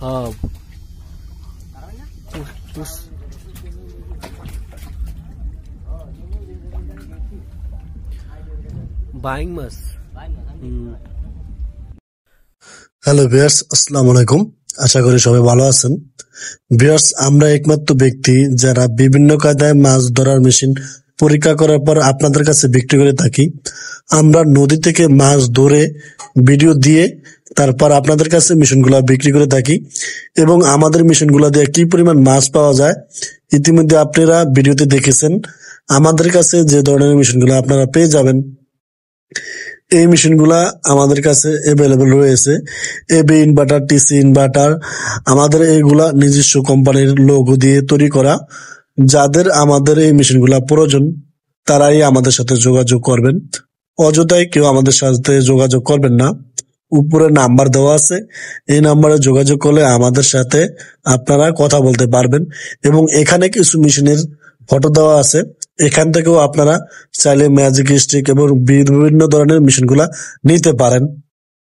हाँ बाइंग मस। Hello viewers, আসসালামু আলাইকুম। আশা করি সবাই ভালো আছেন। ভিউয়ার্স, আমরা একমাত্র ব্যক্তি যারা বিভিন্ন কায়দায় মাছ ধরার মেশিন পরীক্ষা করার পর আপনাদের কাছে বিক্রি করে থাকি। আমরা নদী থেকে মাছ ধরে ভিডিও দিয়ে তারপর আপনাদের কাছে মেশিনগুলো বিক্রি করে থাকি এবং আমাদের মেশিনগুলো দিয়ে কি পরিমাণ মাছ পাওয়া যায় ইতিমধ্যে আপনারা ভিডিওতে দেখেছেন। আমাদের কাছে যে ধরনের মেশিনগুলো আপনারা পেয়ে যাবেন, এই মেশিনগুলা আমাদের কাছে অ্যাভেলেবল রয়েছে। এবি ইনভার্টার, টিসি ইনভার্টার, আমাদের এইগুলা নিজস্ব কোম্পানির লোগো দিয়ে তৈরি করা। যাদের আমাদের এই মেশিনগুলা প্রয়োজন তারাই আমাদের সাথে যোগাযোগ করবেন, অযথাই কেউ আমাদের সাথে যোগাযোগ করবেন না। উপরে নাম্বার দেওয়া আছে, এই নাম্বারে যোগাযোগ করলে আমাদের সাথে আপনারা কথা বলতে পারবেন এবং এখানে কিছু মেশিনের ফটো দেওয়া আছে। এখান থেকেও আপনারা চাইলে ম্যাজিক স্টিক এবং বিভিন্ন ধরনের মেশিনগুলা নিতে পারেন।